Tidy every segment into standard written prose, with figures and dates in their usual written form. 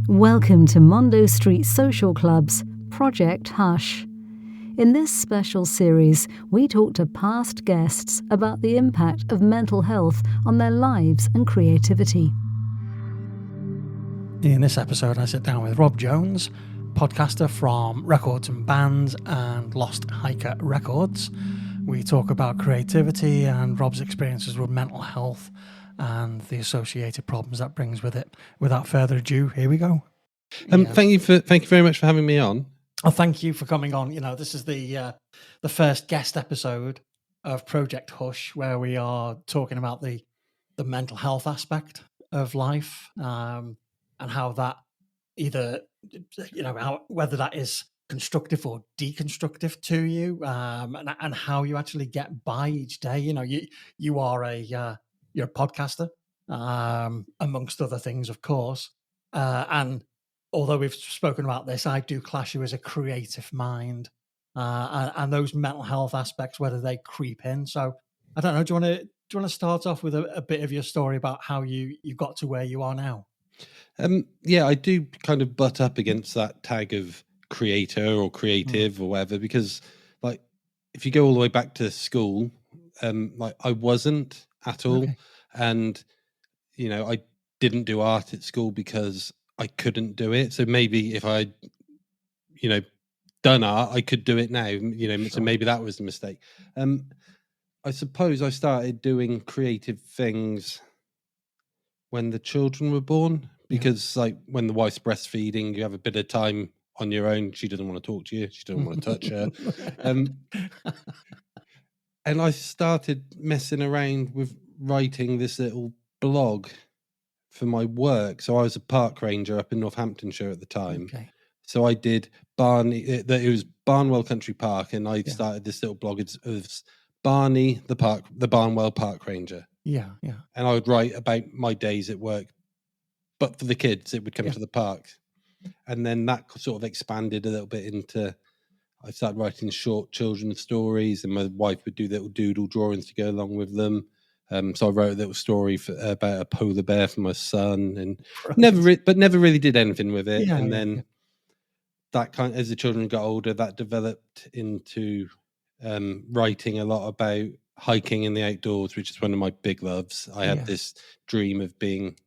Welcome to Mondo Street Social Club's Project Hush. In this special series, we talk to past guests about the impact of mental health on their lives and creativity. In this episode, I sit down with Rob Jones, podcaster from Records and Bands and Lost Hiker Records. We talk about creativity and Rob's experiences with mental health and the associated problems that brings with it. Without further ado, here we go. Thank you very much for having me on. Oh, thank you for coming on. You know, this is the first guest episode of Project Hush, where we are talking about the mental health aspect of life, and how that either, whether that is constructive or deconstructive to you, and how you actually get by each day. You know, you are you're a podcaster, amongst other things, of course, and although we've spoken about this, I do class you as a creative mind, and those mental health aspects, whether they creep in. So I don't know. Do you want to start off with a bit of your story about how you got to where you are now? Yeah, I do kind of butt up against that tag of creator or creative or whatever, because like if you go all the way back to school, like I wasn't at all. Okay. And you know, I didn't do art at school because I couldn't do it. So maybe if I, done art, I could do it now. So Sure. maybe that was the mistake. I suppose I started doing creative things when the children were born, because like when the wife's breastfeeding, you have a bit of time on your own. She doesn't want to talk to you. She doesn't want to touch her. And I started messing around with writing this little blog for my work. So I was a park ranger up in Northamptonshire at the time. Okay. So I did Barney. It was Barnwell Country Park, and I started this little blog of Barney, the Barnwell Park Ranger. Yeah. And I would write about my days at work, but for the kids, it would come to the park. And then that sort of expanded a little bit into, I started writing short children's stories, and my wife would do little doodle drawings to go along with them. So I wrote a little story about a polar bear for my son, and never really did anything with it. Yeah, and yeah, then that kind, as the children got older, that developed into writing a lot about hiking in the outdoors, which is one of my big loves. I had this dream of being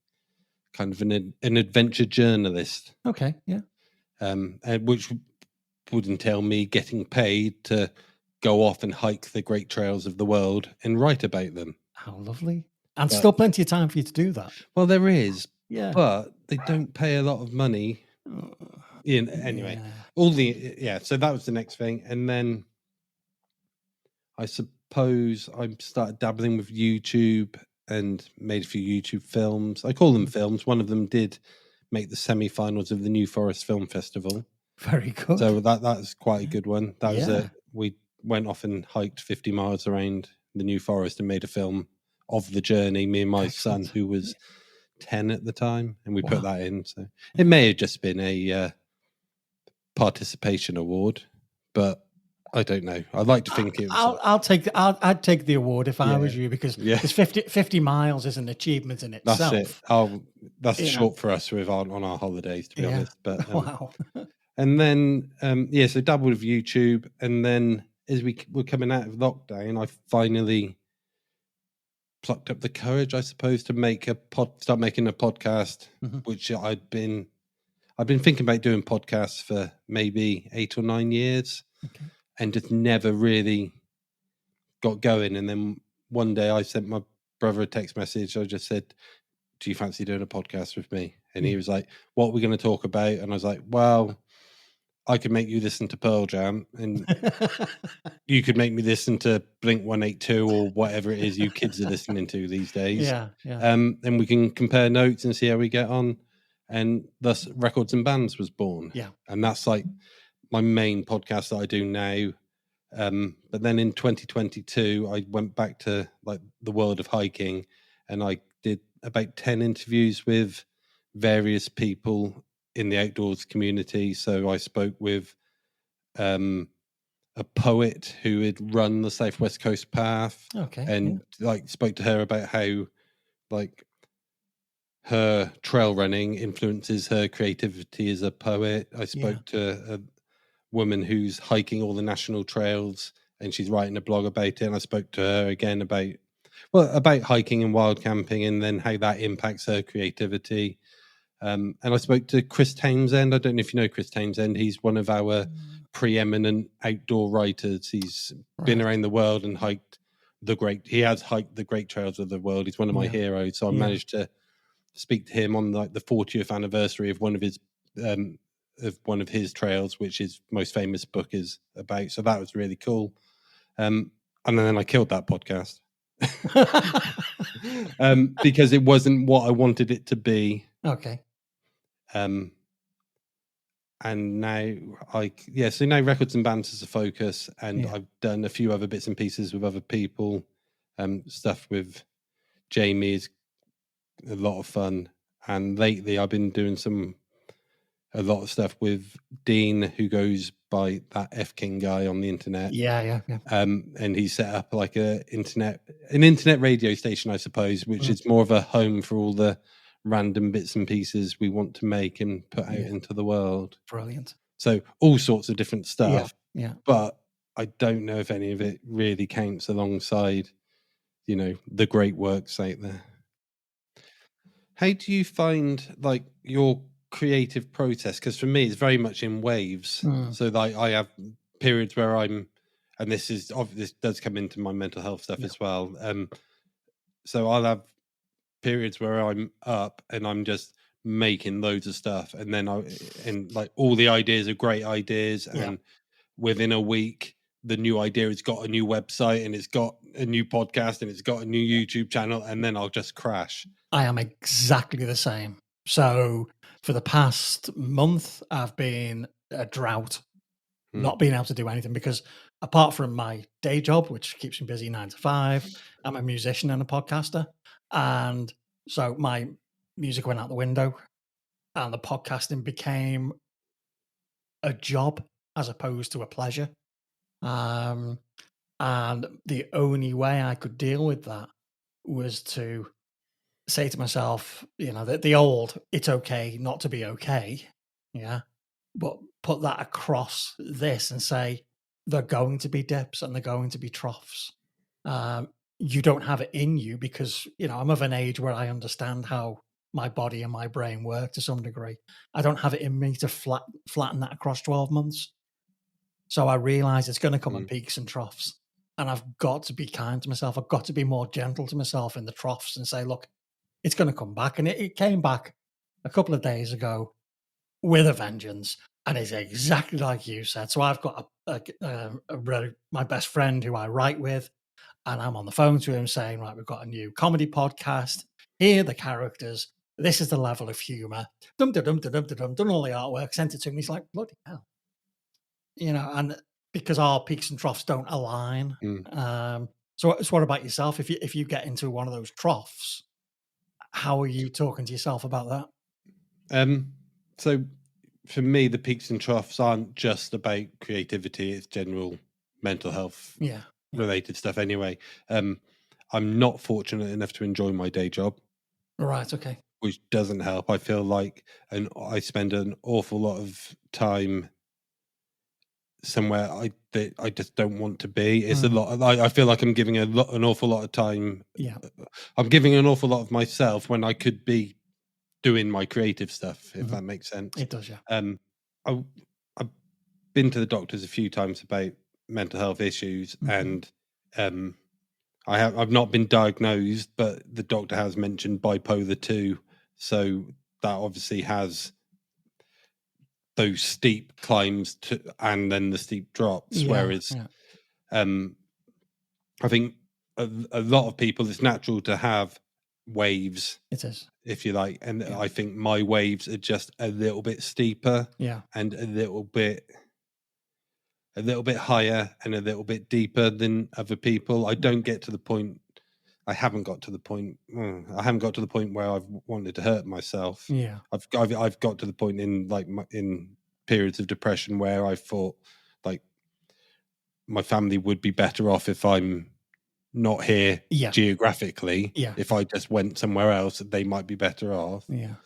kind of an adventure journalist. Okay. Yeah. And which would entail me getting paid to go off and hike the great trails of the world and write about them. How lovely. And still plenty of time for you to do that. Well, there is, Yeah. but they don't pay a lot of money. Anyway, so that was the next thing. And then I suppose I started dabbling with YouTube and made a few YouTube films. I call them films. One of them did make the semi-finals of the New Forest Film Festival. Very good. So that's quite a good one. That was we went off and hiked 50 miles around the New Forest and made a film of the journey, me and my son, who was 10 at the time, and we put that in. So it may have just been a participation award, but I don't know. I'd like to think it was. I'd take the award if I was you, because 50 miles is an achievement in itself. That's it. That's short for us on our holidays, to be honest. But wow. And then so dabbled with YouTube, and then as we were coming out of lockdown, I finally plucked up the courage, I suppose, to start making a podcast, which I've been thinking about doing podcasts for maybe 8 or 9 years, and just never really got going. And then one day I sent my brother a text message. I just said, "Do you fancy doing a podcast with me?" And he was like, "What are we going to talk about?" And I was like, "Well, I could make you listen to Pearl Jam, and you could make me listen to Blink-182 or whatever it is you kids are listening to these days. Yeah. And we can compare notes and see how we get on." And thus Records and Bands was born. Yeah. And that's like my main podcast that I do now. But then in 2022, I went back to like the world of hiking, and I did about 10 interviews with various people in the outdoors community. So I spoke with a poet who had run the Southwest Coast Path, and like spoke to her about how like her trail running influences her creativity as a poet. I spoke to a woman who's hiking all the national trails, and she's writing a blog about it. And I spoke to her again about hiking and wild camping, and then how that impacts her creativity. And I spoke to Chris Townsend. I don't know if you know Chris Townsend. He's one of our preeminent outdoor writers. He's been around the world and he has hiked the great trails of the world. He's one of my heroes. So I managed to speak to him on the 40th anniversary of one of his trails, which his most famous book is about. So that was really cool. And then I killed that podcast because it wasn't what I wanted it to be. Okay. And now so now Records and Bands is a focus, and I've done a few other bits and pieces with other people. Stuff with Jamie is a lot of fun, and lately I've been doing a lot of stuff with Dean, who goes by that F King guy on the internet. Yeah. And he set up like an internet radio station, I suppose, which is more of a home for all the random bits and pieces we want to make and put out into the world. Brilliant. So all sorts of different stuff. Yeah. But I don't know if any of it really counts alongside, the great works out there. How do you find like your creative process? Because for me, it's very much in waves. So like I have periods where and this does come into my mental health stuff as well. So I'll have periods where I'm up and I'm just making loads of stuff, and then like all the ideas are great ideas, and within a week the new idea has got a new website and it's got a new podcast and it's got a new YouTube channel, and then I'll just crash. I am exactly the same. So for the past month, I've been a drought, not being able to do anything, because apart from my day job, which keeps me busy 9 to 5, I'm a musician and a podcaster. And so my music went out the window and the podcasting became a job as opposed to a pleasure. And the only way I could deal with that was to say to myself, that the old, it's okay not to be okay. Yeah. But put that across this and say, they're going to be dips and they're going to be troughs. You don't have it in you because, I'm of an age where I understand how my body and my brain work to some degree. I don't have it in me to flatten that across 12 months. So I realize it's going to come in peaks and troughs. And I've got to be kind to myself. I've got to be more gentle to myself in the troughs and say, look, it's going to come back. And it came back a couple of days ago with a vengeance. And it's exactly like you said. So I've got my best friend who I write with, and I'm on the phone to him saying, right, we've got a new comedy podcast. Here are the characters. This is the level of humor. Done all the artwork, sent it to him. He's like, bloody hell. And because our peaks and troughs don't align. So what about yourself? If you get into one of those troughs, how are you talking to yourself about that? So for me, the peaks and troughs aren't just about creativity. It's general mental health related stuff anyway. I'm not fortunate enough to enjoy my day job. Right, okay. Which doesn't help. I feel like I spend an awful lot of time somewhere I just don't want to be. It's a lot. I feel like I'm giving an awful lot of time. Yeah, I'm giving an awful lot of myself when I could be doing my creative stuff, if that makes sense. It does, yeah. I've been to the doctors a few times about mental health issues, and I've not been diagnosed, but the doctor has mentioned bipolar 2, so that obviously has those steep climbs and then the steep drops. Whereas I think a lot of people, it's natural to have waves. It is, if you like, and I think my waves are just a little bit steeper, and a little bit higher and a little bit deeper than other people. I don't get to the point. I haven't got to the point. I haven't got to the point where I've wanted to hurt myself. Yeah, I've got to the point in in periods of depression where I thought like my family would be better off if I'm not here Yeah. geographically. Yeah. If I just went somewhere else, they might be better off. Yeah.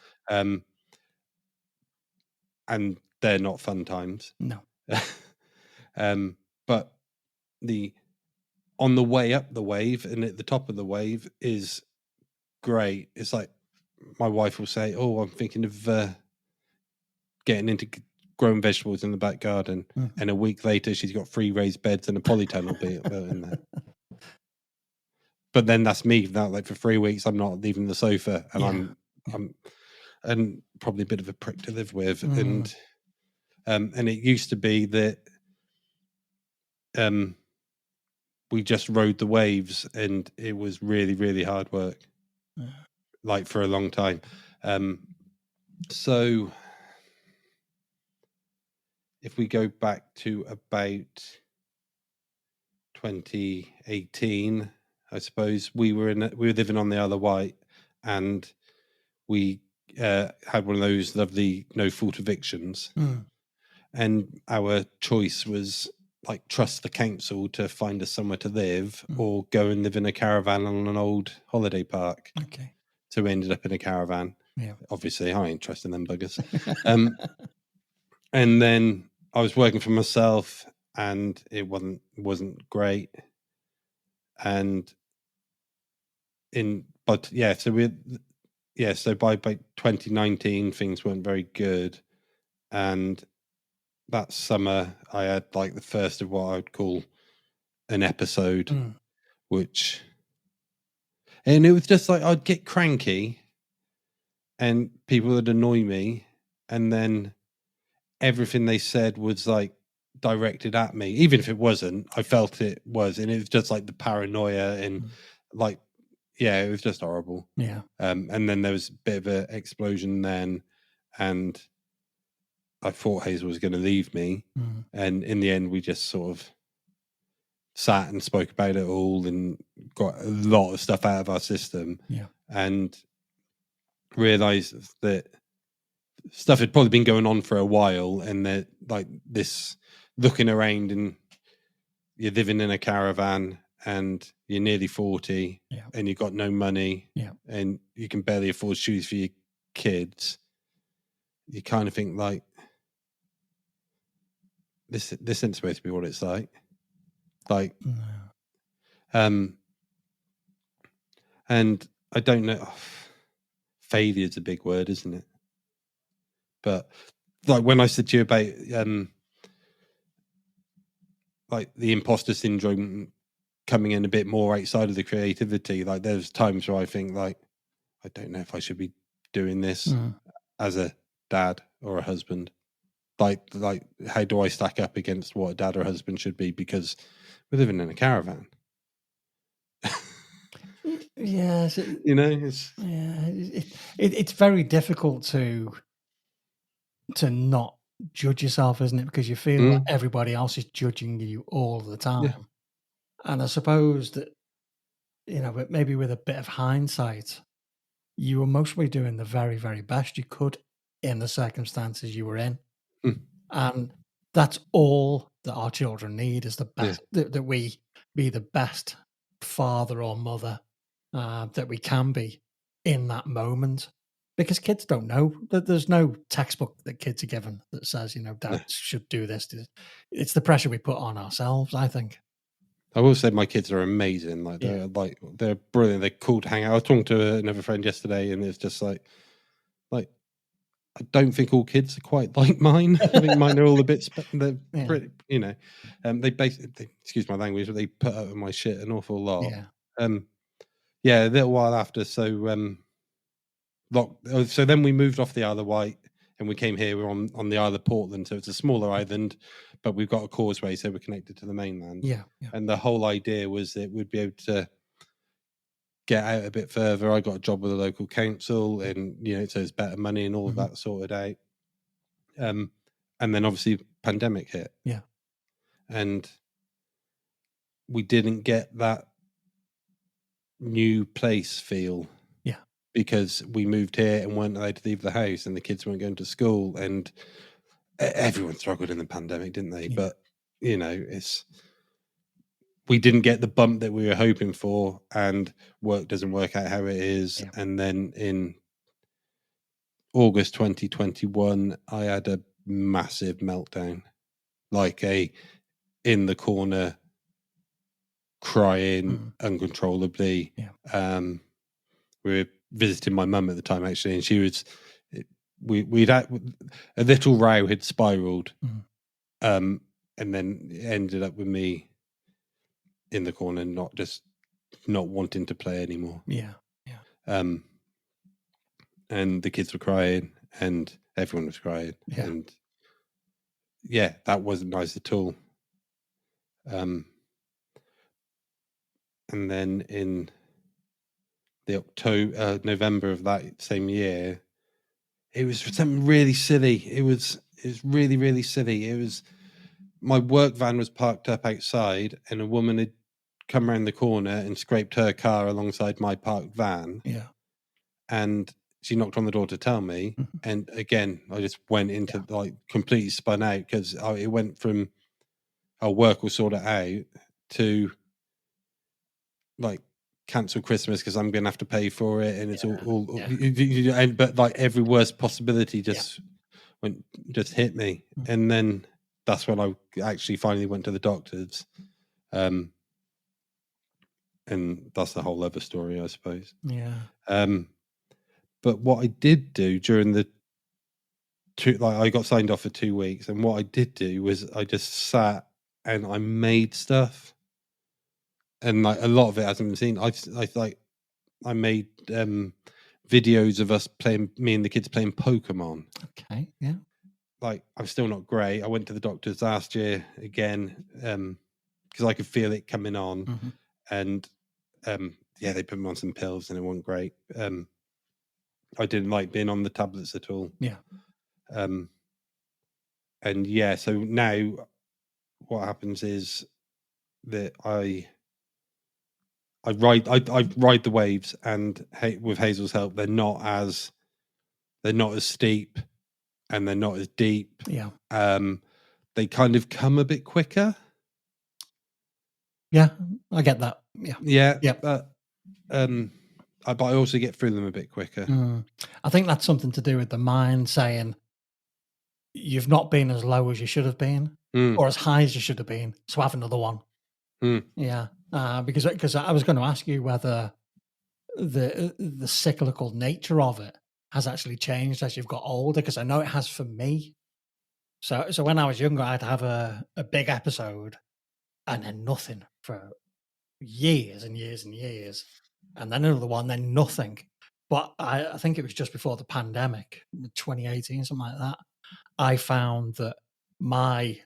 And they're not fun times. No. But on the way up the wave and at the top of the wave is great. It's like my wife will say, "Oh, I'm thinking of getting into growing vegetables in the back garden," and a week later she's got 3 raised beds and a polytunnel built in there. But then that's me. That like for 3 weeks I'm not leaving the sofa, and I'm and probably a bit of a prick to live with. And it used to be that we just rode the waves, and it was really, really hard work, like for a long time. So if we go back to about 2018, I suppose we were living on the Isle of Wight, and we had one of those lovely no fault evictions, and our choice was like trust the council to find us somewhere to live, or go and live in a caravan on an old holiday park. Okay. So we ended up in a caravan. Yeah. Obviously, I ain't trusting them buggers. And then I was working for myself, and it wasn't great. And so by 2019 things weren't very good, and that summer I had like the first of what I would call an episode, and it was just like I'd get cranky and people would annoy me, and then everything they said was like directed at me, even if it wasn't. I felt it was, and it was just like the paranoia and like, yeah, it was just horrible. Yeah. And then there was a bit of an explosion then, and I thought Hazel was going to leave me, and in the end we just sort of sat and spoke about it all and got a lot of stuff out of our system, and realized that stuff had probably been going on for a while, and that like this looking around, and you're living in a caravan and you're nearly 40 and you've got no money and you can barely afford shoes for your kids. You kind of think like, this isn't supposed to be what it's like. And I don't know, failure is a big word, isn't it? But like when I said to you about like the imposter syndrome coming in a bit more outside of the creativity, like there's times where I think like, I don't know if I should be doing this as a dad or a husband. Like how do I stack up against what a dad or a husband should be, because we're living in a caravan. Yes, it's very difficult to not judge yourself, isn't it? Because you feel like everybody else is judging you all the time. And I suppose that, but maybe with a bit of hindsight, you were mostly doing the very, very best you could in the circumstances you were in. And that's all that our children need, is the best, that we be the best father or mother that we can be in that moment. Because kids don't know. There's no textbook that kids are given that says, dads should do this. It's the pressure we put on ourselves, I think. I will say my kids are amazing. Like they're brilliant. They're cool to hang out. I was talking to another friend yesterday, and it's just like I don't think all kids are quite like mine. I think mine are all a bit. They're pretty, they basically, excuse my language, but they put up with my shit an awful lot. A little while after. So so then we moved off the Isle of Wight and we came here. We're on the Isle of Portland, so it's a smaller island, but we've got a causeway, so we're connected to the mainland. And the whole idea was that we'd be able to get out a bit further. I got a job with a local council, and so there's better money and all of that sorted out. And then obviously pandemic hit. And we didn't get that new place feel. Because we moved here and weren't allowed to leave the house, and the kids weren't going to school, and everyone struggled in the pandemic, didn't they? But it's we didn't get the bump that we were hoping for, and work doesn't work out how it is. Yeah. And then in August 2021, I had a massive meltdown, like in the corner, crying uncontrollably. Yeah. We were visiting my mum at the time, actually, and she was, we'd had a little row had spiraled, and then it ended up with me in the corner, not wanting to play anymore. Yeah. And the kids were crying, and everyone was crying, Yeah. and yeah, that wasn't nice at all. And then in the November of that same year, it was something really silly. It was really, really silly. It was, my work van was parked up outside, and a woman had come around the corner and scraped her car alongside my parked van. Yeah. And she knocked on the door to tell me. And again, I just went into like completely spun out, because it went from our work will sort it out to like cancel Christmas because I'm going to have to pay for it. And it's but like every worst possibility just hit me. And then that's when I actually finally went to the doctors. And that's the whole other story, I suppose. Yeah. But what I did do during the I got signed off for 2 weeks, and what I did do was I just sat and I made stuff, and like a lot of it hasn't been seen. I made videos of us playing, me and the kids playing Pokemon. Okay. Yeah. Like, I'm still not great. I went to the doctors last year again, because I could feel it coming on, and they put me on some pills, and it wasn't great. I didn't like being on the tablets at all. Yeah. And yeah, so now what happens is that I ride the waves, and with Hazel's help, they're not as steep, and they're not as deep. Yeah. They kind of come a bit quicker. Yeah, I get that. Yeah. But I also get through them a bit quicker. I think that's something to do with the mind saying you've not been as low as you should have been, or as high as you should have been, so have another one. Yeah, because I was going to ask you whether the cyclical nature of it has actually changed as you've got older, because I know it has for me. So when I was younger, I'd have a big episode and then nothing for years and years and years, and then another one, then nothing. But I think it was just before the pandemic, 2018, something like that, I found that my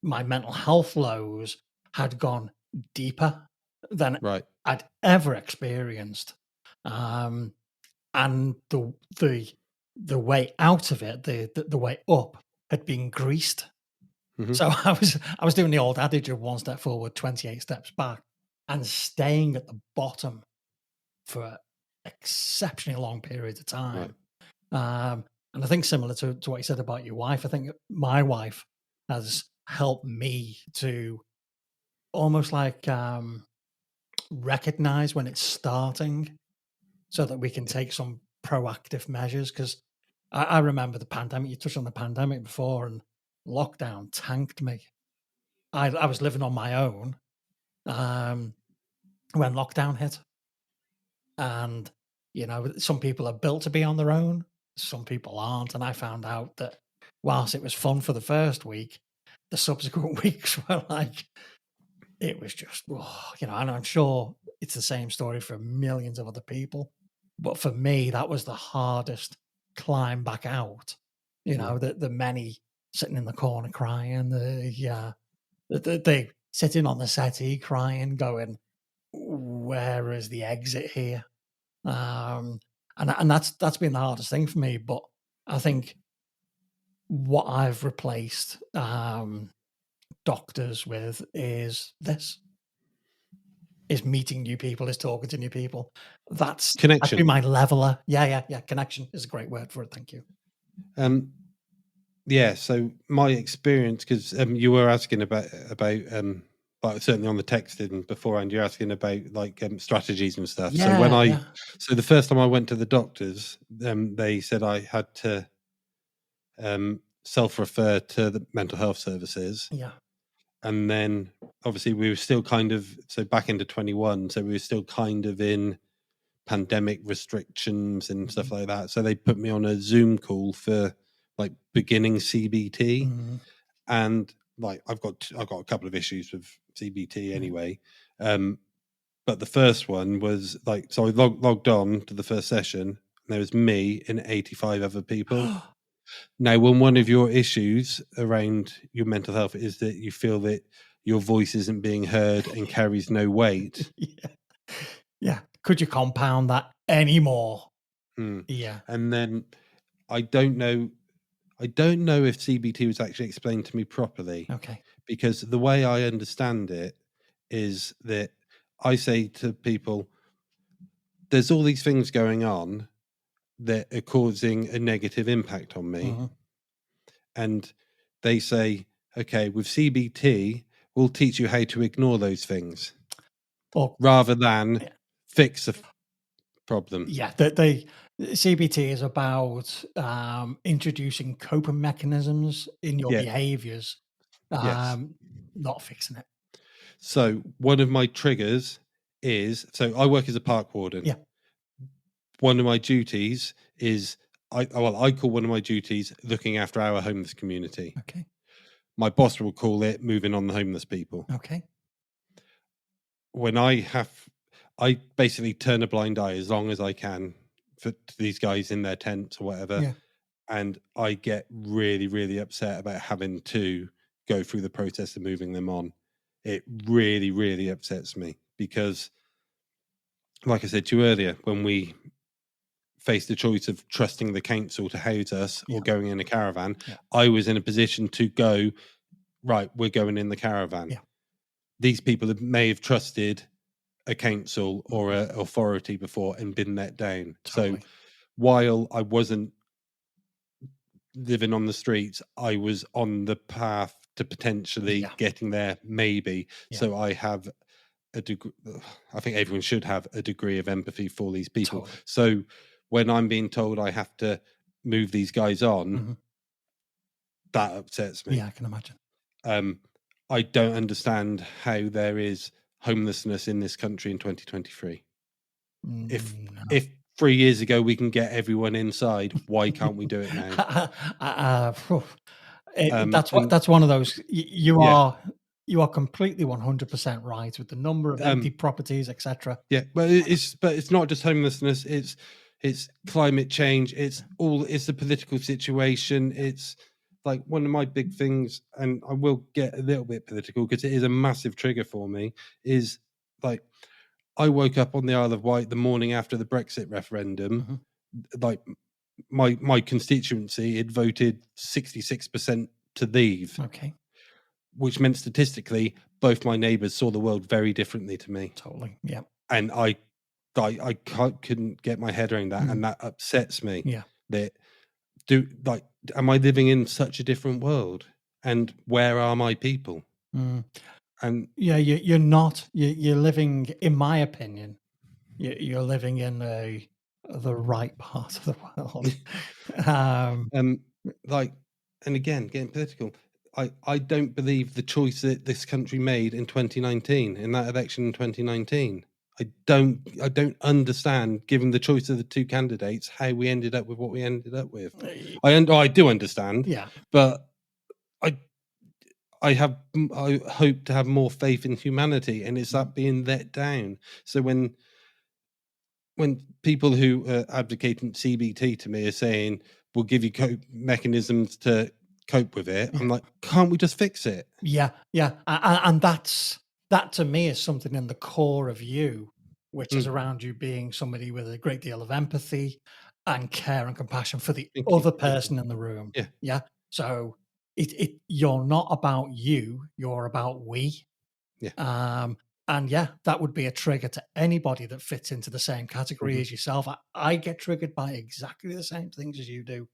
mental health lows had gone deeper than I'd ever experienced. And the way out of it, the way up, had been greased. So I was doing the old adage of 1 step forward, 28 steps back, and staying at the bottom for exceptionally long periods of time. And I think similar to what you said about your wife, I think my wife has helped me to almost like recognize when it's starting, so that we can take some proactive measures. Because I remember the pandemic. You touched on the pandemic before, and lockdown tanked me. I was living on my own when lockdown hit, and some people are built to be on their own, some people aren't. And I found out that whilst it was fun for the first week, the subsequent weeks were like, it was just, and I'm sure it's the same story for millions of other people. But for me, that was the hardest climb back out. The many sitting in the corner crying, the sitting on the settee crying, going, where is the exit here? And that's been the hardest thing for me. But I think what I've replaced doctors with is meeting new people, is talking to new people. That's connection. That's my leveler. Yeah. Connection is a great word for it. Thank you. So my experience, because you were asking about but certainly on the texting beforehand, you're asking about like strategies and stuff. So Yeah. so the first time I went to the doctors, they said I had to self-refer to the mental health services. Yeah. And then obviously we were still kind of, so back into 21, so we were still kind of in pandemic restrictions and stuff like that. So they put me on a Zoom call for like beginning CBT. Mhm. And like I've got a couple of issues with CBT anyway. But the first one was like, so I logged on to the first session, and there was me and 85 other people. Now, when one of your issues around your mental health is that you feel that your voice isn't being heard and carries no weight. Yeah. Could you compound that anymore? Yeah. And then I don't know if CBT was actually explained to me properly. Okay. Because the way I understand it is that I say to people, there's all these things going on that are causing a negative impact on me. Mhm. And they say, okay, with CBT, we'll teach you how to ignore those things Or rather than fix a problem. yeah, the CBT is about introducing coping mechanisms in your Yeah. behaviors, Yes. not fixing it. So one of my triggers is, so I work as a park warden. Yeah. One of my duties is, I call one of my duties looking after our homeless community. Okay. My boss will call it moving on the homeless people. Okay. When I basically turn a blind eye as long as I can to these guys in their tents or whatever. Yeah. And I get really, really upset about having to go through the process of moving them on. It really, really upsets me because, like I said to you earlier, when we faced the choice of trusting the council to house us or going in a caravan, I was in a position to go, right, we're going in the caravan. Yeah. These people may have trusted a council or an authority before and been let down. Totally. So while I wasn't living on the streets, I was on the path to potentially getting there, maybe. Yeah. So I have a degree, I think everyone should have a degree of empathy for these people. Totally. So when I'm being told I have to move these guys on, that upsets me. Yeah, I can imagine. I don't understand how there is homelessness in this country in 2023. If 3 years ago we can get everyone inside, why can't we do it now? That's one of those. You are completely 100% right with the number of empty properties, etc. Yeah, but it's not just homelessness. It's climate change. It's the political situation. It's like one of my big things, and I will get a little bit political because it is a massive trigger for me. Is like I woke up on the Isle of Wight the morning after the Brexit referendum. Like my constituency had voted 66% to leave. Okay. Which meant statistically, both my neighbours saw the world very differently to me. Totally. Yeah. And I couldn't get my head around that, and that upsets me. Yeah. That am I living in such a different world? And where are my people? And yeah, you're not. You're living, in my opinion, you're living in the right part of the world. And again, getting political. I don't believe the choice that this country made in 2019, in that election in 2019. I don't understand, given the choice of the two candidates, how we ended up with what we ended up with. I do understand, but I hope to have more faith in humanity, and it's that being let down. So when people who are advocating CBT to me are saying we'll give you mechanisms to cope with it, I'm like, can't we just fix it? Yeah, and that to me is something in the core of you, which is around you being somebody with a great deal of empathy and care and compassion for the other person in the room. Yeah. So you're not about you, you're about we. And that would be a trigger to anybody that fits into the same category as yourself. I get triggered by exactly the same things as you do.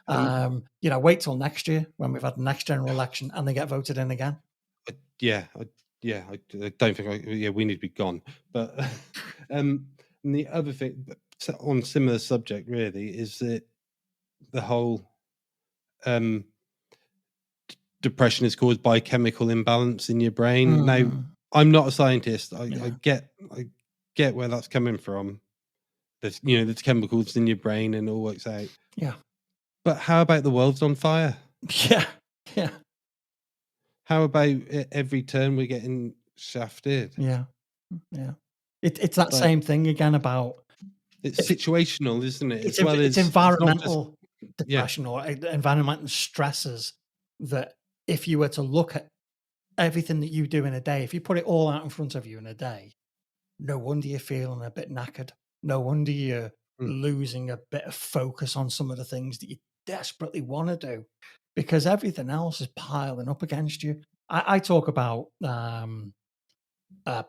Wait till next year when we've had the next general election and they get voted in again. Yeah, I don't think we need to be gone. But and the other thing on similar subject really is that the whole um, depression is caused by chemical imbalance in your brain. Now, I'm not a scientist. I get where that's coming from. There's chemicals in your brain and it all works out. Yeah. But how about the world's on fire? Yeah. Yeah. How about every turn we're getting shafted? Yeah. Yeah. It's that same thing again about it's situational, isn't it? it's, As well it's as environmental yeah. depression or environmental stresses that if you were to look at everything that you do in a day, if you put it all out in front of you in a day, no wonder you're feeling a bit knackered. No wonder you're losing a bit of focus on some of the things that you desperately want to do because everything else is piling up against you. I talk about a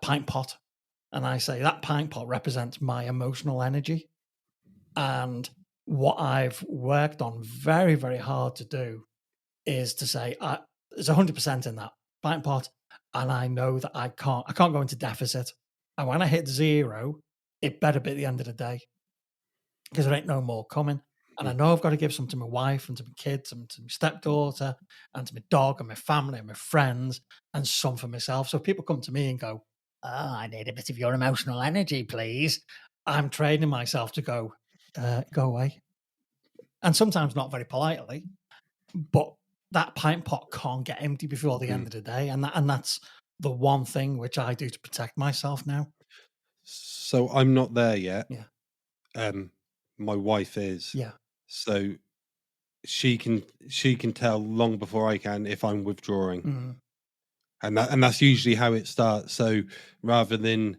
pint pot, and I say that pint pot represents my emotional energy. And what I've worked on very, very hard to do is to say there's 100% in that pint pot, and I know that I can't go into deficit. And when I hit 0, it better be at the end of the day because there ain't no more coming. And I know I've got to give some to my wife and to my kids and to my stepdaughter and to my dog and my family and my friends and some for myself. So if people come to me and go, "Oh, I need a bit of your emotional energy, please," I'm training myself to go away. And sometimes not very politely, but that pint pot can't get empty before the end of the day. And that's the one thing which I do to protect myself now. So I'm not there yet. Yeah. My wife is. Yeah. So she can tell long before I can if I'm withdrawing. And that's usually how it starts. So rather than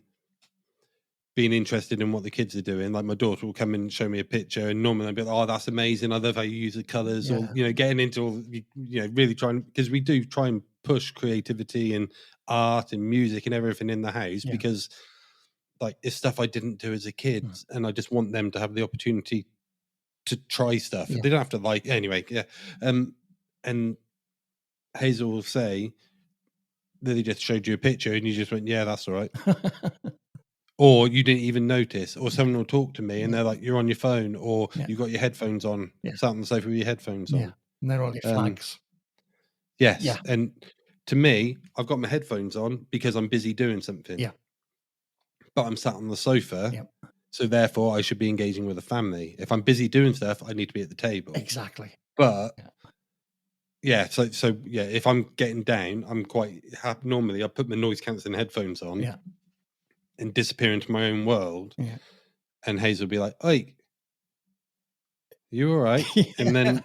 being interested in what the kids are doing, like my daughter will come in and show me a picture, and normally I'll be like, "Oh, that's amazing! I love how you use the colors," or getting into all, really trying, because we do try and push creativity and art and music and everything in the house because, like, it's stuff I didn't do as a kid, and I just want them to have the opportunity to try stuff. They don't have to like anyway. Yeah, and Hazel will say that they just showed you a picture and you just went, "Yeah, that's all right." Or you didn't even notice, or someone will talk to me and they're like, "You're on your phone," or "You've got your headphones on," sat on the sofa with your headphones on. And they're all your flags. Yes. Yeah. And to me, I've got my headphones on because I'm busy doing something. Yeah. But I'm sat on the sofa. Yeah. So therefore I should be engaging with the family. If I'm busy doing stuff, I need to be at the table. Exactly. But so if I'm getting down, I'm quite happy. Normally I put my noise cancelling headphones on. Yeah. And disappear into my own world. Yeah. And Hazel will be like, "Oi, you all right?" And then,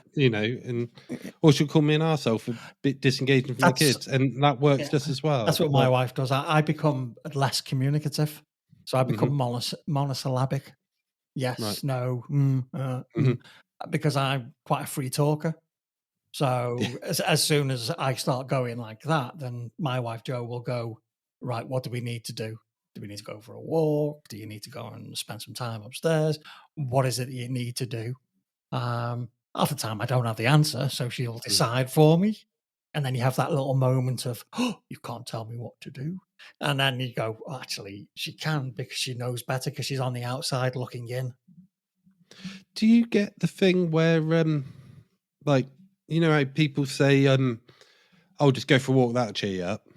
or she'll call me an arsehole for a bit disengaging from the kids. And that works just as well. That's what my wife does. I become less communicative. So I become monosyllabic. Yes, no, because I'm quite a free talker. So as soon as I start going like that, then my wife Jo will go, "Right, what do we need to do? Do we need to go for a walk? Do you need to go and spend some time upstairs? What is it that you need to do?" Half the time I don't have the answer, so she'll decide for me. And then you have that little moment of, "Oh, you can't tell me what to do." And then you go, "Oh, actually, she can because she knows better because she's on the outside looking in." Do you get the thing where, like, how people say, "I'll just go for a walk, that'll cheer you up."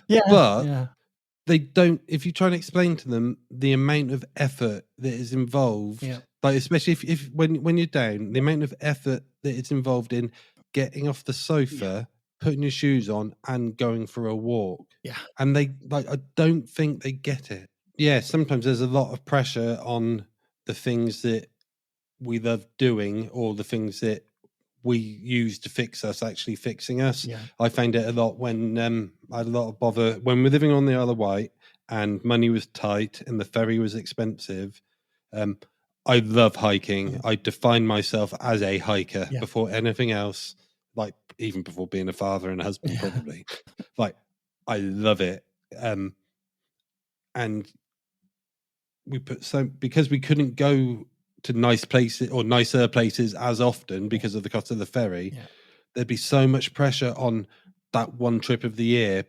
Yeah. But they don't, if you try and explain to them the amount of effort that is involved, like especially if when you're down, the amount of effort that it's involved in getting off the sofa, putting your shoes on and going for a walk. Yeah. And they, like, I don't think they get it. Yeah, sometimes there's a lot of pressure on the things that we love doing or the things that we use to fix us actually fixing us. Yeah. I found it a lot when I had a lot of bother when we're living on the Isle of Wight and money was tight and the ferry was expensive. I love hiking. I define myself as a hiker before anything else, like even before being a father and a husband, probably. Like, I love it. And we because we couldn't go to nice places or nicer places as often because of the cost of the ferry, there'd be so much pressure on that one trip of the year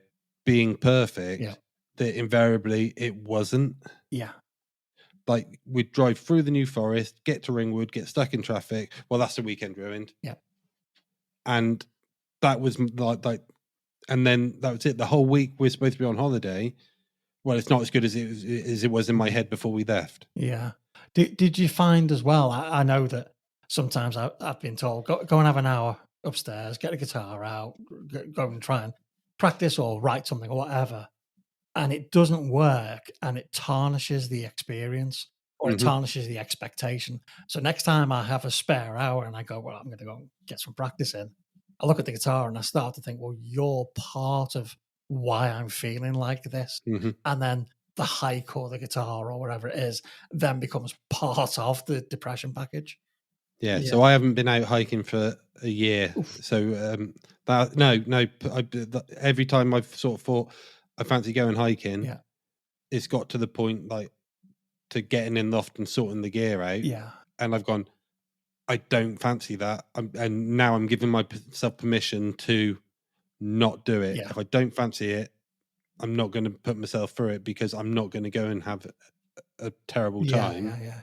being perfect, Yeah. that invariably it wasn't. Yeah. Like, we'd drive through the New Forest, get to Ringwood, get stuck in traffic. Well, that's the weekend ruined. Yeah. And that was like, and then that was it. The whole week we're supposed to be on holiday. Well, it's not as good as it was in my head before we left. Yeah. Did you find as well? I know that sometimes I've been told go and have an hour upstairs, get the guitar out, go and try and practice or write something or whatever, and it doesn't work, and it tarnishes the experience or it Mhm. tarnishes the expectation. So next time I have a spare hour and I go, well, I'm going to go and get some practice in. I look at the guitar and I start to think, well, you're part of why I'm feeling like this, Mhm. and then the hike or the guitar or whatever it is then becomes part of the depression package. Yeah, Yeah. so I haven't been out hiking for a year. Oof. So that every time I've sort of thought I fancy going hiking, Yeah. it's got to the point like to getting in the loft and sorting the gear out, Yeah. and I've gone, I don't fancy that, and now I'm giving myself permission to not do it. Yeah. If I don't fancy it, I'm not going to put myself through it because I'm not going to go and have a terrible Yeah. time. Yeah.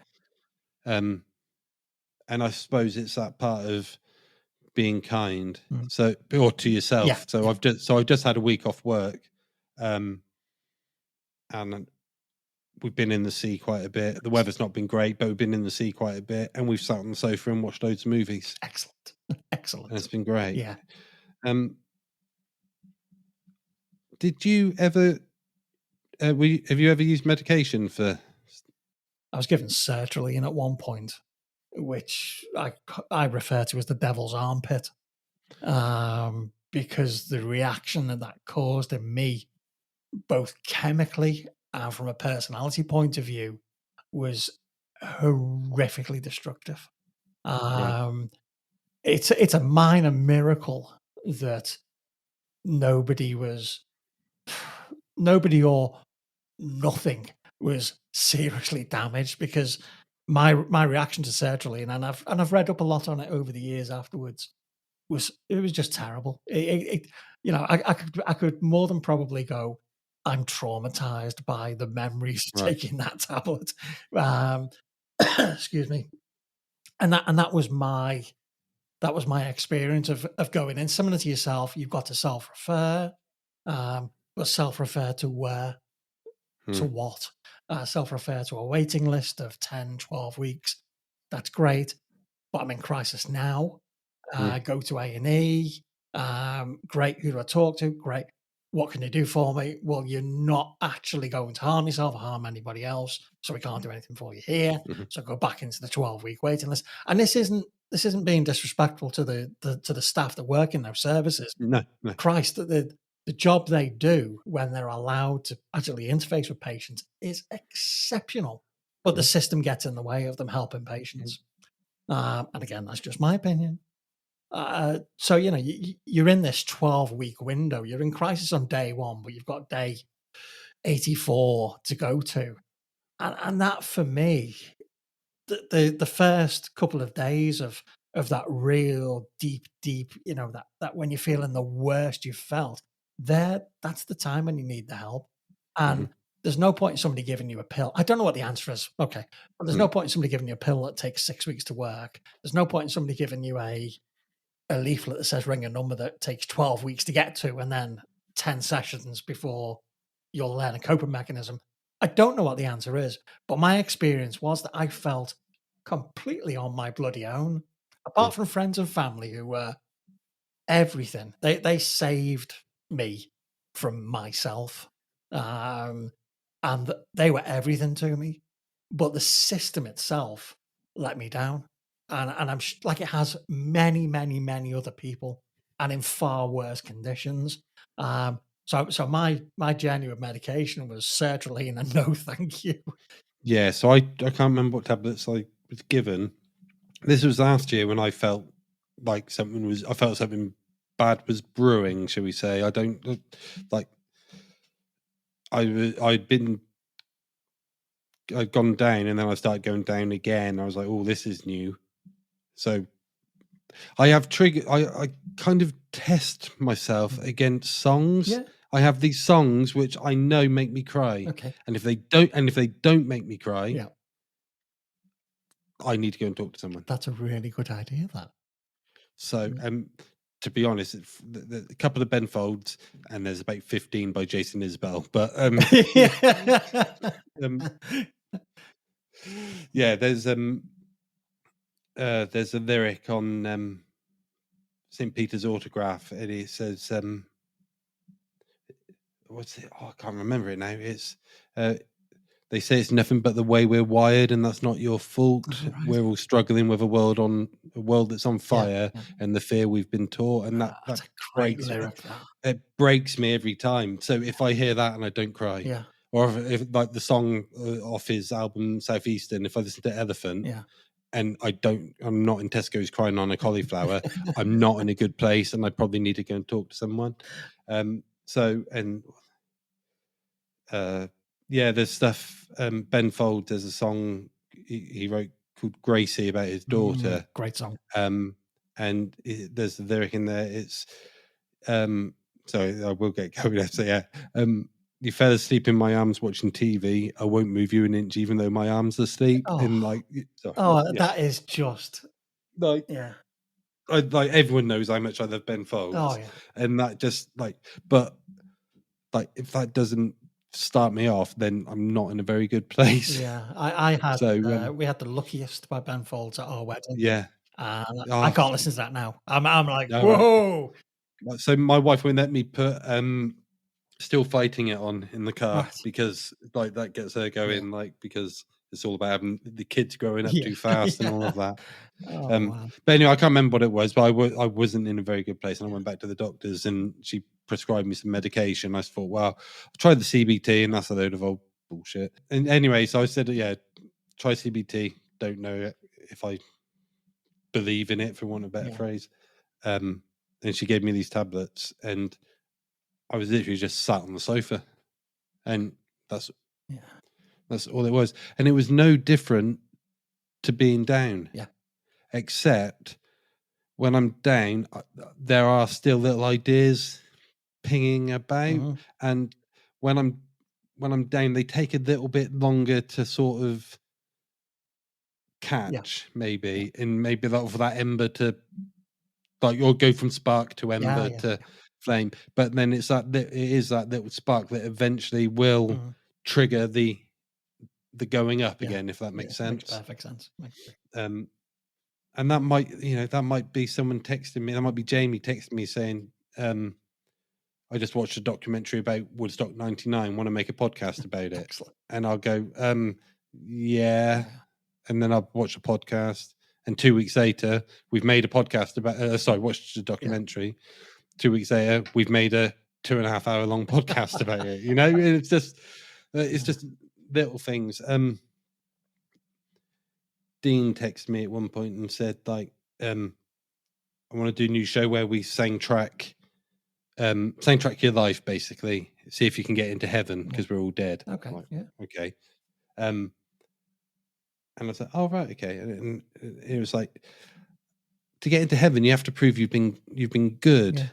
And I suppose it's that part of being kind, Mm. so or to yourself. Yeah, So yeah. I've just had a week off work, and we've been in the sea quite a bit. The weather's not been great, but we've been in the sea quite a bit, and we've sat on the sofa and watched loads of movies, Excellent. and Excellent. it's been great. Yeah. Did you ever? Have you ever used medication for? I was given sertraline at one point, which I refer to as the devil's armpit, because the reaction that caused in me, both chemically and from a personality point of view, was horrifically destructive. Right. It's a minor miracle that nobody or nothing was seriously damaged, because my reaction to sertraline, and I've read up a lot on it over the years afterwards, was just terrible. I could more than probably go, I'm traumatized by the memories of Right. taking that tablet. Excuse me. And that was my experience of going in. Similar to yourself, you've got to self-refer, but self-refer to where? To what? Self-refer to a waiting list of 10, 12 weeks. That's great, but I'm in crisis now. Go to A&E. Great. Who do I talk to? Great. What can you do for me? Well, you're not actually going to harm yourself or harm anybody else, so we can't do anything for you here. Mhm. So go back into the 12-week waiting list. And this isn't being disrespectful to the staff that work in those services. No. Christ, the job they do when they're allowed to actually interface with patients is exceptional, but the system gets in the way of them helping patients. And again, that's just my opinion. So you're in this 12-week window. You're in crisis on day 1, but you've got day 84 to go to, and that for me, the first couple of days of that real deep, that when you're feeling the worst you've felt, that's the time when you need the help. And there's no point in somebody giving you a pill. I don't know what the answer is. Okay. But there's no point in somebody giving you a pill that takes 6 weeks to work. There's no point in somebody giving you a leaflet that says ring a number that takes 12 weeks to get to, and then 10 sessions before you'll learn a coping mechanism. I don't know what the answer is, but my experience was that I felt completely on my bloody own, apart from friends and family who were everything. They saved me from myself, and they were everything to me. But the system itself let me down, and I'm like it has many, many, many other people, and in far worse conditions. So my journey with medication was sertraline and no thank you. Yeah, so I can't remember what tablets I was given. This was last year when I felt like I felt something bad was brewing, shall we say. I don't like I'd gone down and then I started going down again. I was like, oh, this is new. So I have I kind of test myself against songs. Yeah. I have these songs which I know make me cry, Okay. and if they don't make me cry, Yeah. I need to go and talk to someone. That's a really good idea, that. So, to be honest, a couple of Ben Folds, and there's about 15 by Jason Isbell. But yeah, there's a lyric on St. Peter's Autograph, and it says, what's it? Oh, I can't remember it now. It's they say it's nothing but the way we're wired, and that's not your fault. Right. We're all struggling with a world that's on fire, yeah. and the fear we've been taught, and that That's a great breaks lyric, that. it breaks me every time. So if I hear that and I don't cry, Yeah. or if like the song off his album Southeastern, if I listen to Elephant, Yeah. and I'm not in Tesco's crying on a cauliflower, I'm not in a good place, and I probably need to go and talk to someone. Yeah, there's stuff. Ben Folds, there's a song he wrote called Gracie about his daughter. Great song. And there's the lyric in there. It's sorry, I will get going. So yeah, you fell asleep in my arms watching TV. I won't move you an inch, even though my arms are asleep. And like, that is just like, yeah. Like everyone knows how much I love Ben Folds. Oh yeah. And that just but if that doesn't start me off, then I'm not in a very good place. Yeah, I had So we had The Luckiest by Ben Folds at our wedding. yeah, I can't listen to that now. I'm like, no, whoa. So my wife won't let me put Still Fighting It on in the car, Right. because like that gets her going, like, because it's all about having the kids growing up Yeah. too fast and all of that. Oh, wow. But anyway, I can't remember what it was, but I wasn't in a very good place, and I went back to the doctors, and she prescribed me some medication. I thought, well, I tried the CBT, and that's a load of old bullshit. And anyway, so I said, yeah, try CBT. Don't know if I believe in it, for want of a better phrase. And she gave me these tablets, and I was literally just sat on the sofa, and that's all it was. And it was no different to being down. Yeah. Except when I'm down, there are still little ideas pinging about, and when I'm down, they take a little bit longer to sort of catch, maybe, and maybe for that ember to, like, you'll go from spark to ember to flame, but then it is that little spark that eventually will trigger the going up again, if that makes sense. Makes perfect sense. And that might be someone texting me. That might be Jamie texting me saying, I just watched a documentary about Woodstock 99, want to make a podcast about it. Excellent. And I'll go, yeah. And then I'll watch a podcast, and 2 weeks later we've made a podcast about watched a documentary. 2 weeks later we've made a 2.5 hour long podcast about it. It's just little things. Dean texted me at one point and said, like, I want to do a new show where we soundtrack your life, basically. See if you can get into heaven, because we're all dead. Okay. Like, okay. And I was like, oh, right, okay. And it was like, to get into heaven, you have to prove you've been good. Yeah.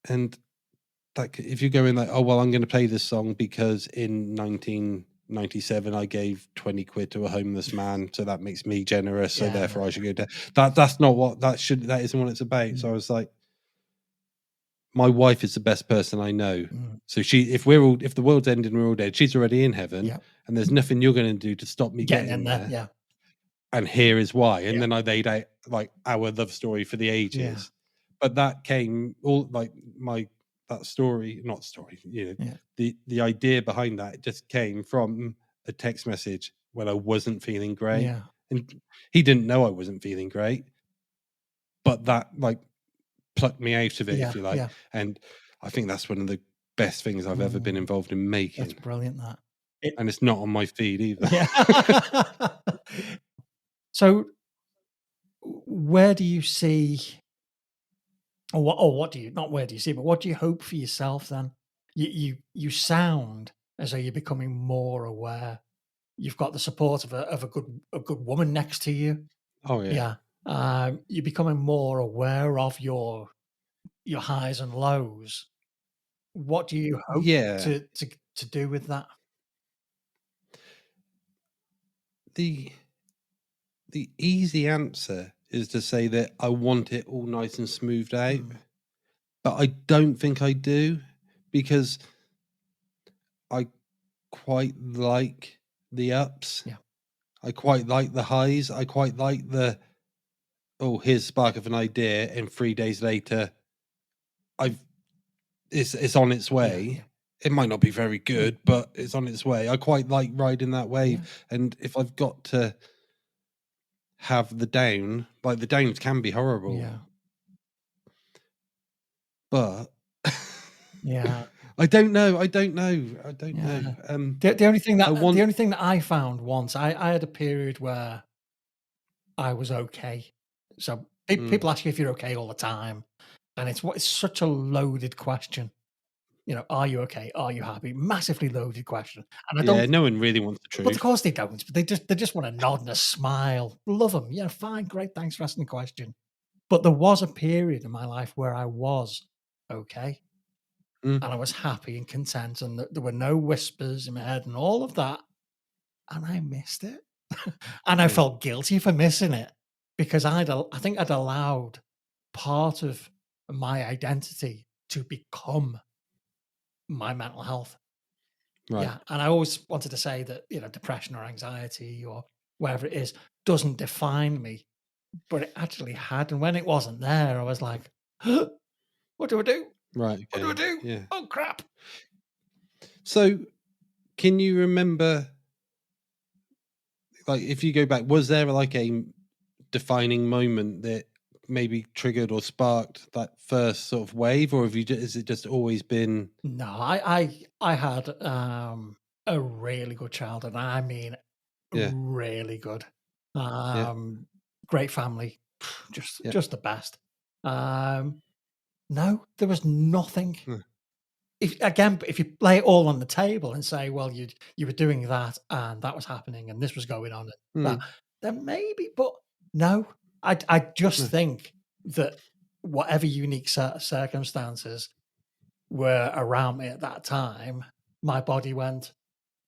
And like, if you go in like, oh, well, I'm going to play this song because in 1997 I gave 20 quid to a homeless man, so that makes me generous, so therefore I should go down. That's not what that isn't what it's about. So I was like, my wife is the best person I know. So if the world's ending and we're all dead, she's already in heaven, and there's nothing you're going to do to stop me getting in there. Yeah. And here is why. And then I laid out like our love story for the ages. Yeah. But that came all like the idea behind that just came from a text message when I wasn't feeling great. Yeah. And he didn't know I wasn't feeling great, but that like plucked me out of it, if you like. Yeah. And I think that's one of the best things I've ever been involved in making. That's brilliant, that. And it's not on my feed either. Yeah. So where do you see, what do you hope for yourself then? You sound as though you're becoming more aware. You've got the support of a good woman next to you. Oh yeah. Yeah. You're becoming more aware of your your highs and lows. What do you hope Yeah. to do with that? The easy answer is to say that I want it all nice and smoothed out, but I don't think I do, because I quite like the ups. Yeah. I quite like the highs. I quite like the, oh, here's a spark of an idea, and 3 days later, it's on its way. Yeah. It might not be very good, but it's on its way. I quite like riding that wave. Yeah. And if I've got to have the down, like the downs can be horrible. Yeah. But Yeah. I don't know. I don't know. The only thing that I found once, I had a period where I was okay. So people ask you if you're okay all the time, and it's such a loaded question. You know, are you okay? Are you happy? Massively loaded question. And I don't. no one really wants the truth. But of course they don't. But they just want a nod and a smile. Love them. Yeah, fine, great. Thanks for asking the question. But there was a period in my life where I was okay, and I was happy and content, and there were no whispers in my head and all of that. And I missed it, and I felt guilty for missing it, because I think I'd allowed part of my identity to become my mental health. Right. Yeah, and I always wanted to say that, you know, depression or anxiety or whatever it is doesn't define me, but it actually had. And when it wasn't there, I was like, what do I do? Right. What do I do? Yeah. Oh, crap. So can you remember, like, if you go back, was there like a defining moment that maybe triggered or sparked that first sort of wave, or has it just always been? No, I had a really good childhood. I mean, really good. Great family, just the best. No, there was nothing. If you lay it all on the table and say, well, you were doing that and that was happening and this was going on, and that, then maybe, but no, I just think that whatever unique circumstances were around me at that time, my body went,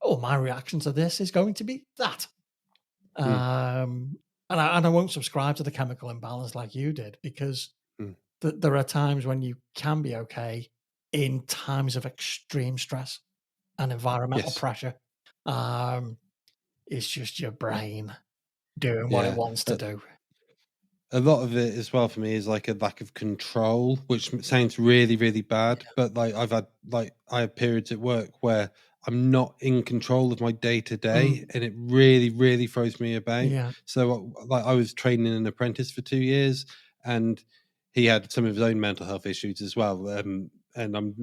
oh, my reaction to this is going to be that. And I won't subscribe to the chemical imbalance like you did, because there are times when you can be okay in times of extreme stress and environmental pressure. It's just your brain doing what it wants to do. A lot of it as well for me is like a lack of control, which sounds really, really bad. But like I have periods at work where I'm not in control of my day to day, and it really, really throws me about. Yeah. So like I was training an apprentice for 2 years, and he had some of his own mental health issues as well. And I'm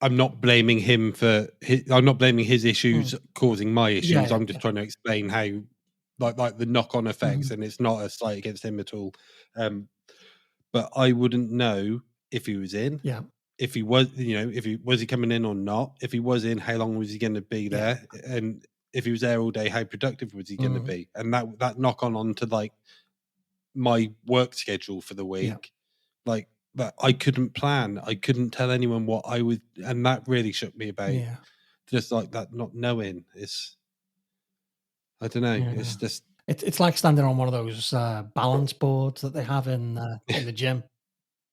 not blaming him for I'm not blaming his issues causing my issues. I'm just trying to explain how like the knock-on effects, and it's not a slight against him at all. But I wouldn't know if he was in. Yeah. If he was, if he was he coming in or not? If he was in, how long was he going to be there? And if he was there all day, how productive was he going to be? And that knock on to like my work schedule for the week, like that I couldn't plan. I couldn't tell anyone what I would, and that really shook me about. Yeah. Just like that, not knowing is. I don't know. It's just it's like standing on one of those balance boards that they have in the gym,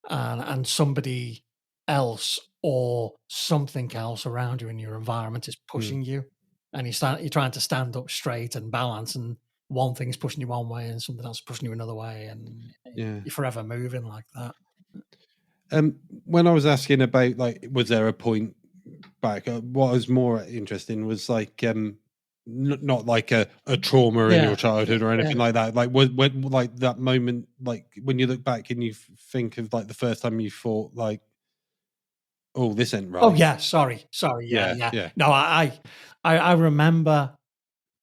and somebody else or something else around you in your environment is pushing you, and you're trying to stand up straight and balance, and one thing's pushing you one way and something else pushing you another way, and you're forever moving like that. When I was asking about like, was there a point back? What was more interesting was like, not like a trauma in your childhood or anything like that. Like when like that moment, like when you look back and you think of like the first time you thought like, oh, this ain't right. Oh yeah, sorry. Yeah. No, I remember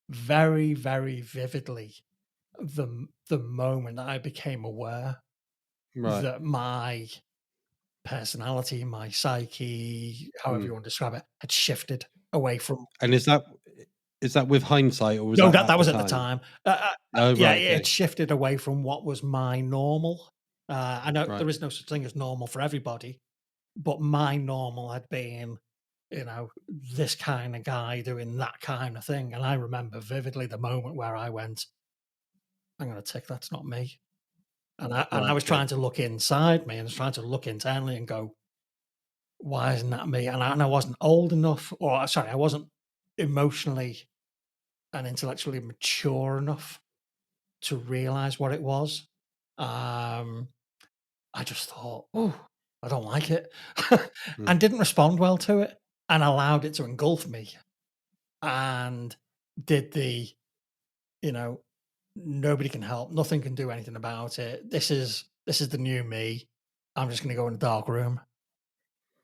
very, very vividly the moment that I became aware that my personality, my psyche, however you want to describe it, had shifted away from. And is that with hindsight, or was that was at the time? It shifted away from what was my normal, I know Right. there is no such thing as normal for everybody, but my normal had been, this kind of guy doing that kind of thing. And I remember vividly the moment where I went, "I'm going to tick. That's not me." And I Right. was Okay. trying to look inside me and trying to look internally and go, "Why isn't that me?" And I wasn't old enough, or sorry, I wasn't emotionally and intellectually mature enough to realize what it was. Um, I just thought, "Oh, I don't like it," Mm. and didn't respond well to it, and allowed it to engulf me, and did the, you know, nobody can help, nothing can do anything about it. This is the new me. I'm just going to go in a dark room,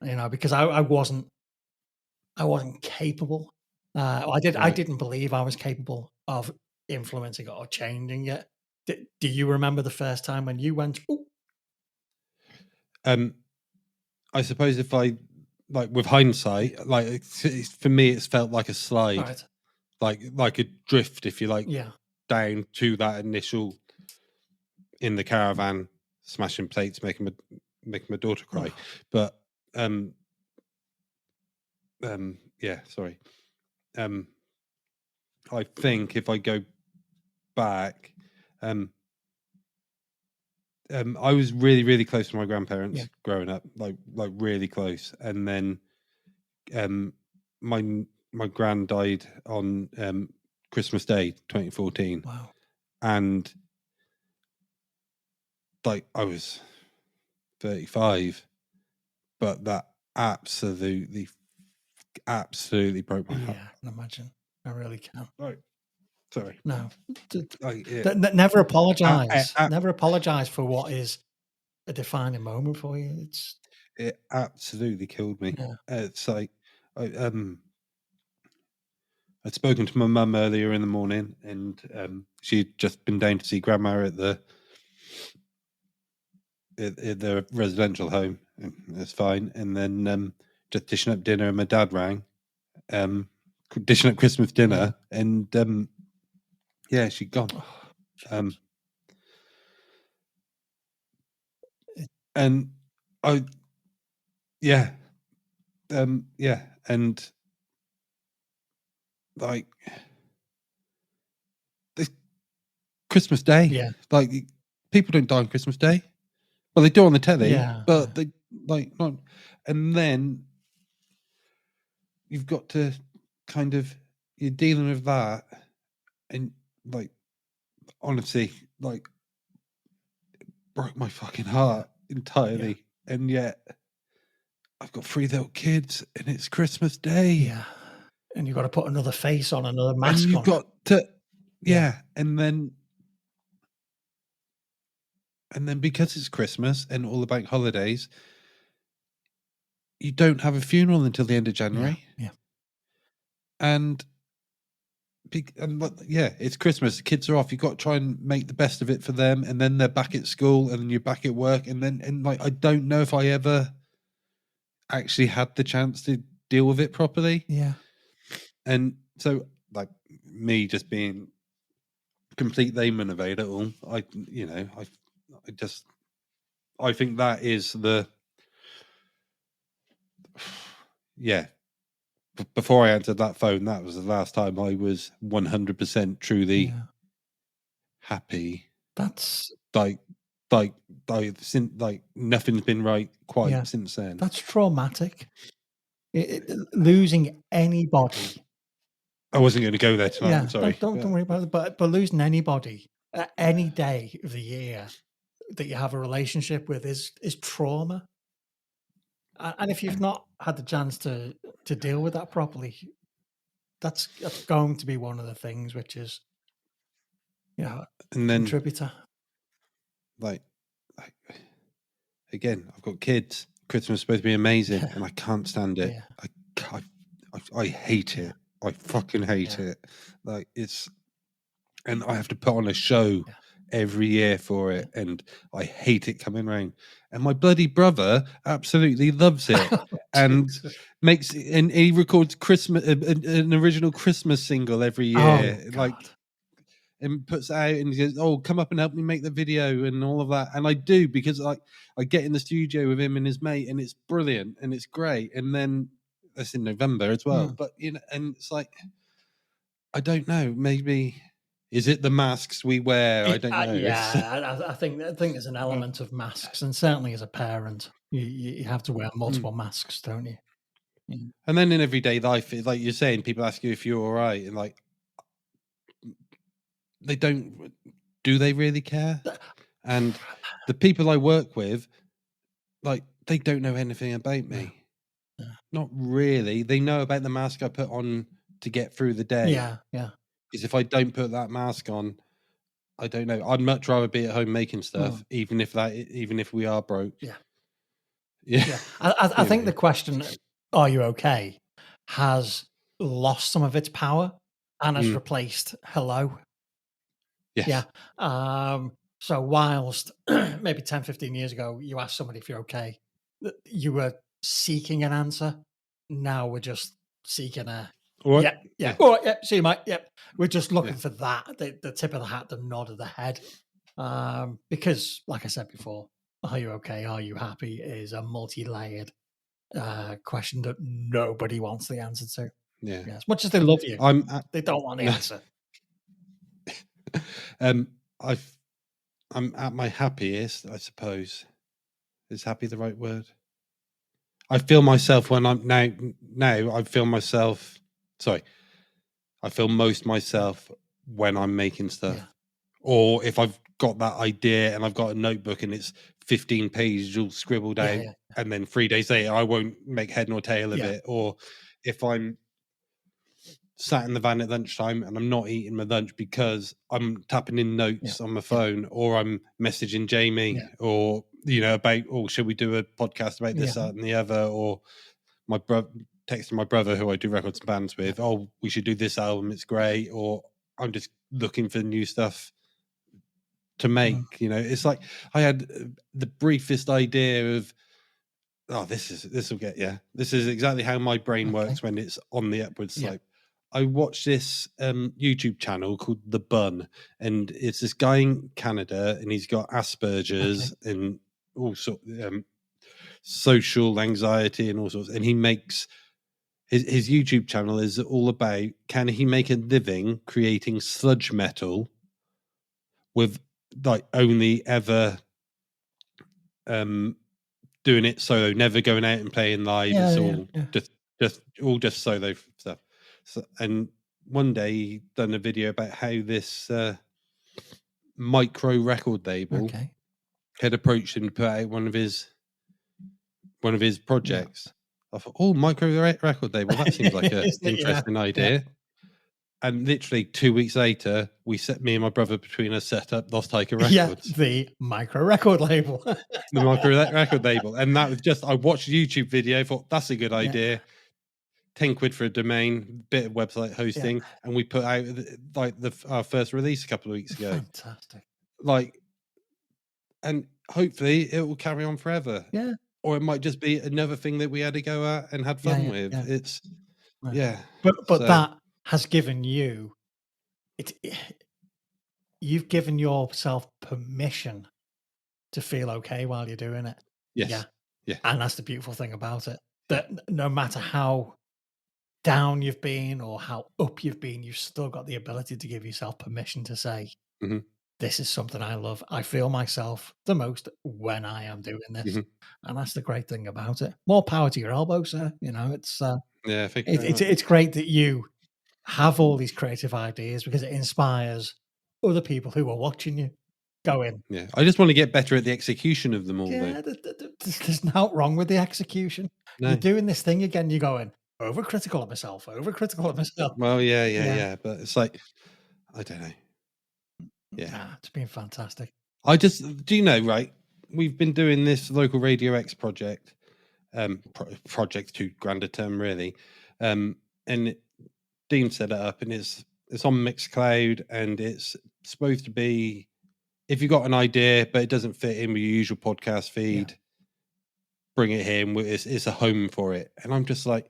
because I wasn't capable. I Right. didn't believe I was capable of influencing it or changing it. Do you remember the first time when you went, "Ooh," Um, I suppose if I like with hindsight, like for me, it's felt like a slide, right? like a drift, if you like, Yeah. down to that initial in the caravan, smashing plates, making my daughter cry. Ugh, But yeah, sorry. I think if I go back, um, I was really, really close to my grandparents yeah. growing up, like really close, and then um, my my gran died on Christmas Day, 2014, Wow. and like I was 35, but that absolutely, absolutely broke my heart. Yeah, I can imagine. I really can. Right, sorry. No. D d Like Never a- apologize. a- Never apologize for what is a defining moment for you. It's it absolutely killed me. yeah. It's like I, I'd spoken to my mum earlier in the morning, and she'd just been down to see grandma at the residential home. And it's fine. And then just dishing up dinner, and my dad rang, dishing up Christmas Yeah. dinner, and yeah, she'd gone. Oh, Um, it and I, yeah, yeah, and like this Christmas Day, yeah. like people don't die on Christmas Day. Well, they do on the telly, Yeah, but they like not. And then you've got to kind of you're dealing with that, and like honestly, like broke my fucking yeah, heart yeah, entirely. And yet I've got 3 little kids, and it's Christmas Day, yeah. And you've gotta put another face on, another and mask you've on. got to Yeah, yeah, and then because it's Christmas and all the bank holidays, you don't have a funeral until the end of yeah, January, yeah, and yeah, it's Christmas. The kids are off. You've got to try and make the best of it for them, and then they're back at school, and then you're back at work, and like I don't know if I ever actually had the chance to deal with it properly, yeah. and so like me just being complete layman of it all, I think that is the yeah. Before I answered that phone, that was the last time I was 100% truly Yeah. happy. That's Like, like, since like nothing's been right quite yeah, since then. that's traumatic. Losing anybody. I wasn't going to go there tonight. Yeah, I'm sorry. don't worry about it, but losing anybody at any day of the year that you have a relationship with is trauma. And if you've not had the chance to deal with that properly, that's going to be one of the things which is, And then contributor. like again, I've got kids. Christmas is supposed to be amazing, Yeah, and I can't stand it. yeah, I hate yeah, it. I fucking hate yeah, it. Like and I have to put on a show yeah. every year for it, and I hate it coming round. And my bloody brother absolutely loves it, Oh, and Jesus. and he records Christmas an original Christmas single every Oh year. Like god. and puts it out and he goes, "Oh, come up and help me make the video," and all of that. And I do, because like I get in the studio with him and his mate, and it's brilliant and it's great. And then that's in November as well. But and it's like, I don't know, maybe is it the masks we wear? I don't know. Yeah, I think there's an element of masks, and certainly as a parent, you have to wear multiple masks, don't you? And then in everyday life, like you're saying, people ask you if you're all right, and like they don't. Do they really care? And the people I work with, like, they don't know anything about me. Yeah. Not really. They know about the mask I put on to get through the day. Yeah. Because if I don't put that mask on, I don't know. I'd much rather be at home making stuff, even if we are broke. Yeah. I think the question, "Are you okay?" has lost some of its power and has replaced "Hello." Yes. Yeah. So whilst maybe 10, 15 years ago, you asked somebody if you're okay, you were seeking an answer. Now we're just seeking a What? yeah. Oh, yeah. See you, mate. Yep. We're just looking for that, the tip of the hat, the nod of the head. Because, like I said before, "Are you okay? Are you happy?" is a multi-layered question that nobody wants the answer to. Yeah. As much as they love you, I'm they don't want the answer. I'm at my happiest, I suppose. Is happy the right word? I feel myself when I'm now I feel myself. Sorry, I feel most myself when I'm making stuff, or if I've got that idea and I've got a notebook and it's 15 pages all scribbled out, and then 3 days later I won't make head nor tail of it, or if I'm sat in the van at lunchtime and I'm not eating my lunch because I'm tapping in notes on my phone, or I'm messaging Jamie, or about, should we do a podcast about this, that, and the other, or my brother texting my brother who I do records and bands with, we should do this album, it's great, or I'm just looking for new stuff to make. It's like I had the briefest idea of, this is exactly how my brain works when it's on the upward slope. I watched this YouTube channel called The Bun, and it's this guy in Canada, and he's got Asperger's and all sorts social anxiety and all sorts. And he makes his YouTube channel is all about, can he make a living creating sludge metal with like only ever doing it solo, never going out and playing live. It's all just solo stuff. So, and one day he done a video about how this micro record label had approached him to put out one of his projects. I thought, micro record label, that seems like an interesting idea. And literally 2 weeks later, me and my brother between us set up Lost Hiker Records. The micro record label. The micro record label. And that was just, I watched a YouTube video, thought that's a good idea. 10 quid for a domain, bit of website hosting, and we put out like our first release a couple of weeks ago. Fantastic. And hopefully it will carry on forever. Yeah. Or it might just be another thing that we had to go at and had fun with. It's But that has given you you've given yourself permission to feel okay while you're doing it. Yeah. And that's the beautiful thing about it. That no matter how down you've been or how up you've been, you've still got the ability to give yourself permission to say, this is something I love. I feel myself the most when I am doing this. And that's the great thing about it. More power to your elbow, sir. It's great that you have all these creative ideas, because it inspires other people who are watching you going. Yeah, I just want to get better at the execution of them all. There's nothing wrong with the execution. You're doing this thing again, you're going, overcritical of myself. Well, but it's like, I don't know. It's been fantastic. Right, we've been doing this local Radio X project, project too grand a term really, and Dean set it up, and it's on Mixcloud, and it's supposed to be, if you've got an idea but it doesn't fit in with your usual podcast feed, bring it here, and it's a home for it. And I'm just like,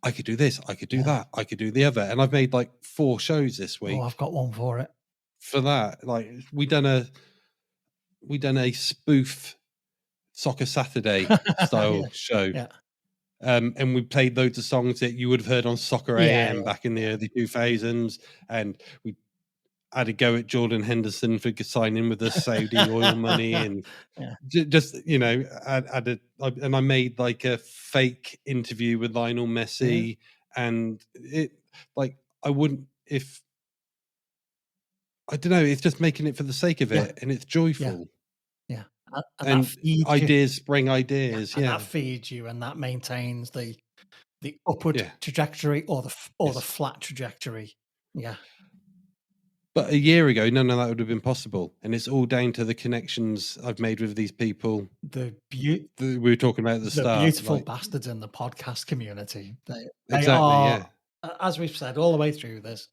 I could do this, I could do that, I could do the other, and I've made like 4 shows this week. I've got one for it. for that. Like we done a spoof Soccer Saturday style Yeah, show. yeah, And we played loads of songs that you would have heard on Soccer yeah, AM back in the early 2000s. And we had a go at Jordan Henderson for signing with the Saudi oil money. And yeah, just, and I made like a fake interview with Lionel Messi. And it, like, I wouldn't, if, I don't know, it's just making it for the sake of Yeah. it. And it's joyful. yeah. And that And feeds you. ideas bring Yeah, ideas. and Yeah. that feeds you, and that maintains the upward Yeah. trajectory or the Yes. flat trajectory. Yeah, But a year ago, none of that would have been possible. And it's all down to the connections I've made with these people the that we were talking about at the start. beautiful like- bastards in the podcast community. They Exactly, are, yeah. as we've said all the way through this,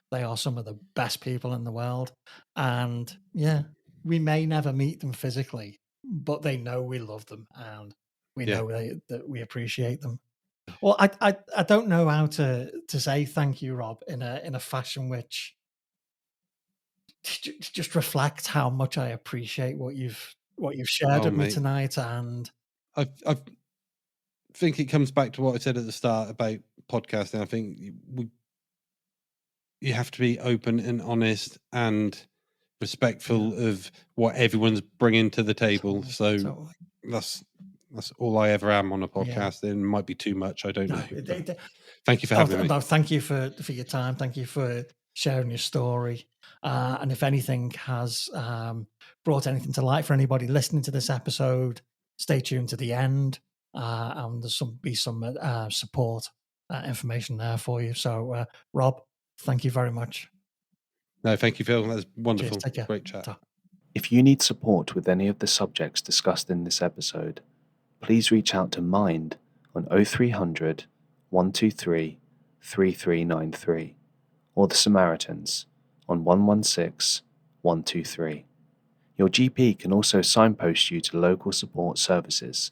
they are some of the best people in the world. And yeah, we may never meet them physically, but they know we love them, and we Yeah. know that we appreciate them. Well, I don't know how to say thank you, Rob, in a fashion which just reflects how much I appreciate what you've shared Oh, with me mate. tonight. And I think it comes back to what I said at the start about podcasting. I think you have to be open and honest and respectful of what everyone's bringing to the table. Totally. So that's all I ever am on a podcast. It might be too much. I don't know. Thank you for having me. No, thank you for your time. Thank you for sharing your story. And if anything has brought anything to light for anybody listening to this episode, stay tuned to the end. And there's some support information there for you. So, Rob, thank you very much. No, thank you, Phil. That's wonderful. Cheers, take care. Great chat. Ta. If you need support with any of the subjects discussed in this episode, please reach out to Mind on 0300 123 3393 or the Samaritans on 116 123. Your GP can also signpost you to local support services